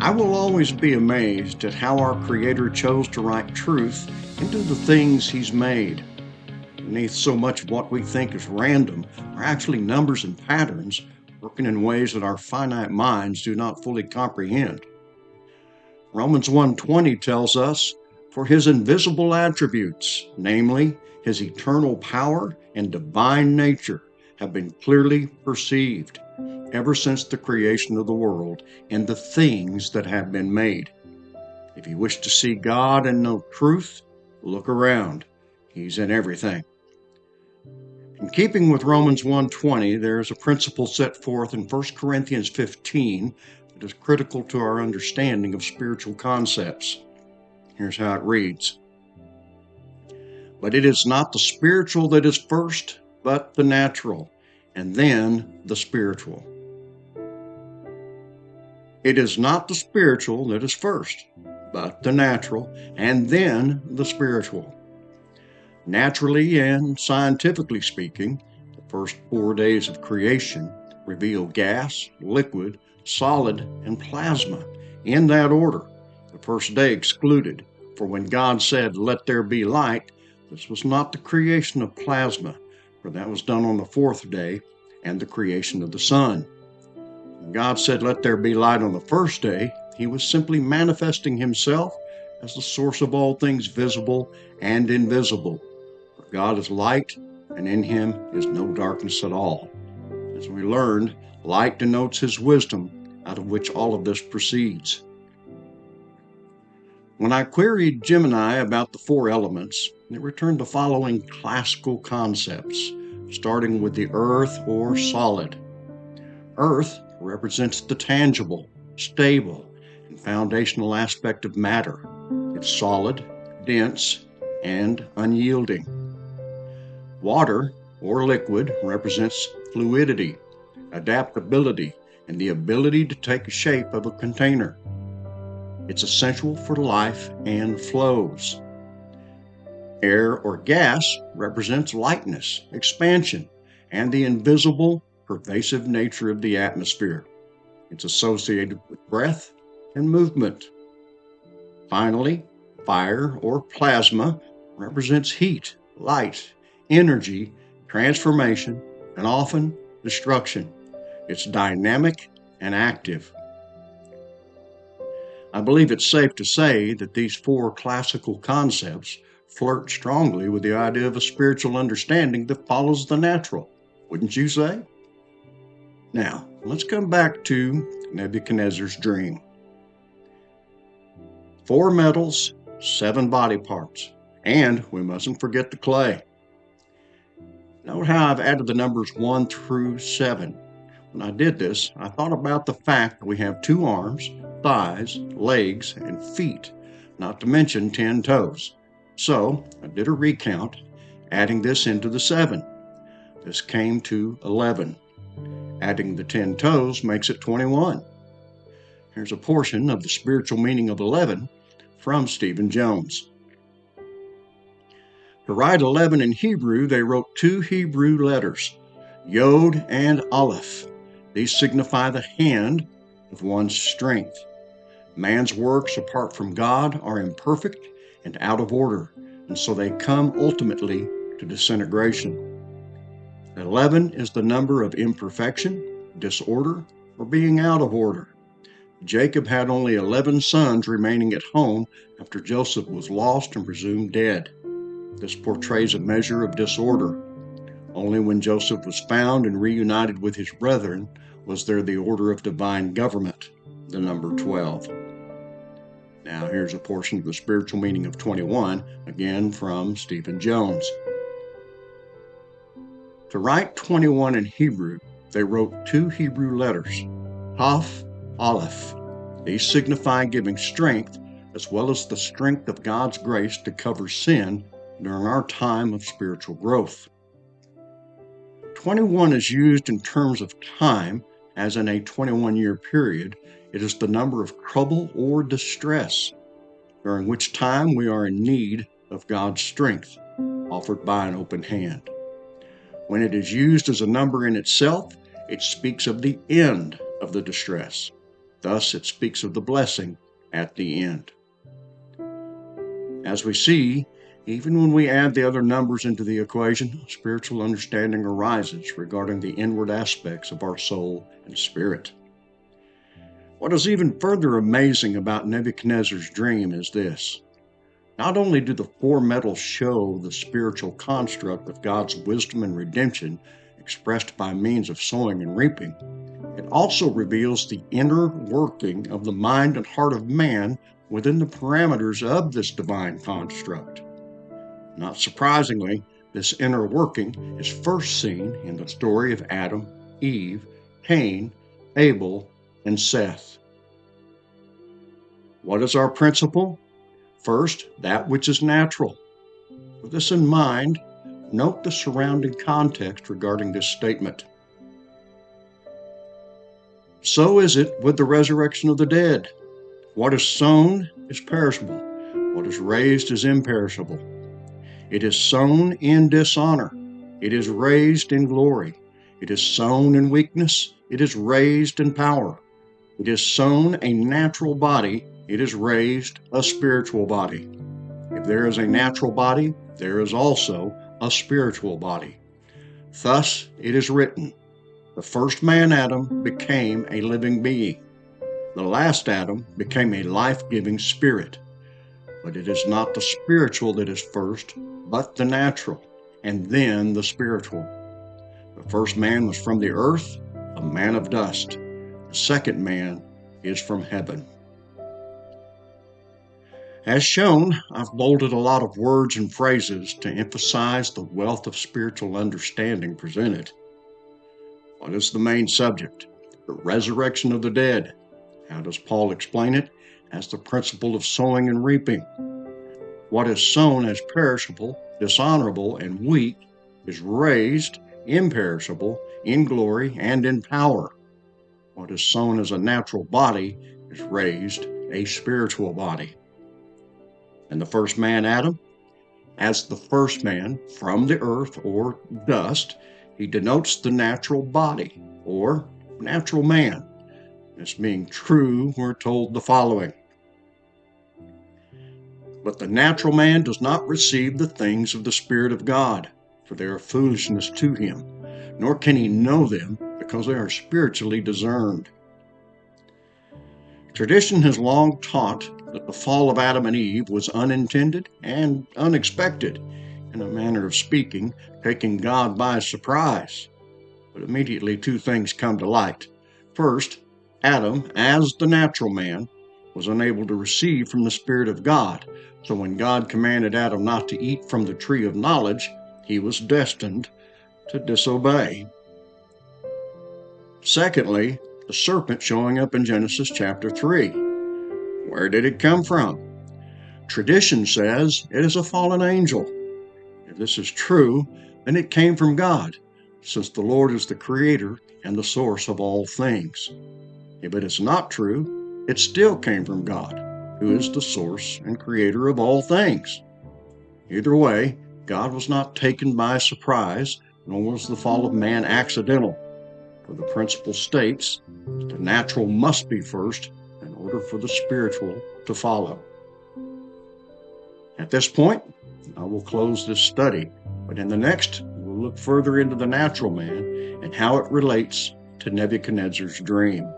I will always be amazed at how our Creator chose to write truth into the things He's made. Beneath so much of what we think is random are actually numbers and patterns working in ways that our finite minds do not fully comprehend. Romans 1:20 tells us, "For His invisible attributes, namely His eternal power and divine nature, have been clearly perceived ever since the creation of the world and the things that have been made." If you wish to see God and know truth, look around. He's in everything. In keeping with Romans 1:20, there is a principle set forth in 1 Corinthians 15 that is critical to our understanding of spiritual concepts. Here's how it reads. "But it is not the spiritual that is first, but the natural, and then the spiritual." It is not the spiritual that is first, but the natural, and then the spiritual. Naturally and scientifically speaking, the first 4 days of creation reveal gas, liquid, solid, and plasma in that order, the first day excluded, for when God said, "Let there be light," this was not the creation of plasma, for that was done on the 4th day, and the creation of the sun. When God said, "Let there be light" on the first day, He was simply manifesting Himself as the source of all things visible and invisible. For God is light, and in Him is no darkness at all. As we learned, light denotes His wisdom, out of which all of this proceeds. When I queried Gemini about the 4 elements, it returned the following classical concepts, starting with the earth or solid. Earth represents the tangible, stable, and foundational aspect of matter. It's solid, dense, and unyielding. Water, or liquid, represents fluidity, adaptability, and the ability to take the shape of a container. It's essential for life and flows. Air or gas represents lightness, expansion, and the invisible, pervasive nature of the atmosphere. It's associated with breath and movement. Finally, fire or plasma represents heat, light, energy, transformation, and often destruction. It's dynamic and active. I believe it's safe to say that these 4 classical concepts flirt strongly with the idea of a spiritual understanding that follows the natural, wouldn't you say? Now, let's come back to Nebuchadnezzar's dream. 4 metals, 7 body parts, and we mustn't forget the clay. Note how I've added the numbers 1 through 7. When I did this, I thought about the fact that we have 2 arms, thighs, legs, and feet, not to mention 10 toes. So I did a recount, adding this into the 7. This came to 11. Adding the 10 toes makes it 21. Here's a portion of the spiritual meaning of 11 from Stephen Jones. To write 11 in Hebrew, they wrote 2 Hebrew letters, Yod and Aleph. These signify the hand of one's strength. Man's works apart from God are imperfect and out of order, and so they come ultimately to disintegration. 11 is the number of imperfection, disorder, or being out of order. Jacob had only 11 sons remaining at home after Joseph was lost and presumed dead. This portrays a measure of disorder. Only when Joseph was found and reunited with his brethren was there the order of divine government, the number 12. Now here's a portion of the spiritual meaning of 21, again from Stephen Jones. To write 21 in Hebrew, they wrote 2 Hebrew letters, Taf, Aleph. These signify giving strength, as well as the strength of God's grace to cover sin during our time of spiritual growth. 21 is used in terms of time, as in a 21-year period. It is the number of trouble or distress, during which time we are in need of God's strength, offered by an open hand. When it is used as a number in itself, it speaks of the end of the distress. Thus, it speaks of the blessing at the end. As we see, even when we add the other numbers into the equation, spiritual understanding arises regarding the inward aspects of our soul and spirit. What is even further amazing about Nebuchadnezzar's dream is this. Not only do the four metals show the spiritual construct of God's wisdom and redemption expressed by means of sowing and reaping, it also reveals the inner working of the mind and heart of man within the parameters of this divine construct. Not surprisingly, this inner working is first seen in the story of Adam, Eve, Cain, Abel, and Seth. What is our principle? First, that which is natural. With this in mind, note the surrounding context regarding this statement. So is it with the resurrection of the dead. What is sown is perishable. What is raised is imperishable. It is sown in dishonor. It is raised in glory. It is sown in weakness. It is raised in power. It is sown a natural body. It is raised a spiritual body. If there is a natural body, there is also a spiritual body. Thus it is written, the first man, Adam, became a living being. The last Adam became a life-giving spirit. But it is not the spiritual that is first, but the natural, and then the spiritual. The first man was from the earth, a man of dust. The second man is from heaven. As shown, I've bolded a lot of words and phrases to emphasize the wealth of spiritual understanding presented. What is the main subject? The resurrection of the dead. How does Paul explain it? As the principle of sowing and reaping. What is sown as perishable, dishonorable, and weak is raised imperishable in glory and in power. What is sown as a natural body is raised a spiritual body. And the first man, Adam, as the first man from the earth or dust, he denotes the natural body or natural man. This being true, we're told the following. But the natural man does not receive the things of the Spirit of God, for they are foolishness to him, nor can he know them, because they are spiritually discerned. Tradition has long taught that the fall of Adam and Eve was unintended and unexpected, in a manner of speaking, taking God by surprise. But immediately two things come to light. First, Adam, as the natural man, was unable to receive from the Spirit of God, so when God commanded Adam not to eat from the tree of knowledge, he was destined to disobey. Secondly, the serpent showing up in Genesis chapter 3. Where did it come from? Tradition says it is a fallen angel. If this is true, then it came from God, since the Lord is the creator and the source of all things. If it is not true, it still came from God, who is the source and creator of all things. Either way, God was not taken by surprise, nor was the fall of man accidental. For the principle states that the natural must be first in order for the spiritual to follow. At this point, I will close this study, but in the next, we'll look further into the natural man and how it relates to Nebuchadnezzar's dream.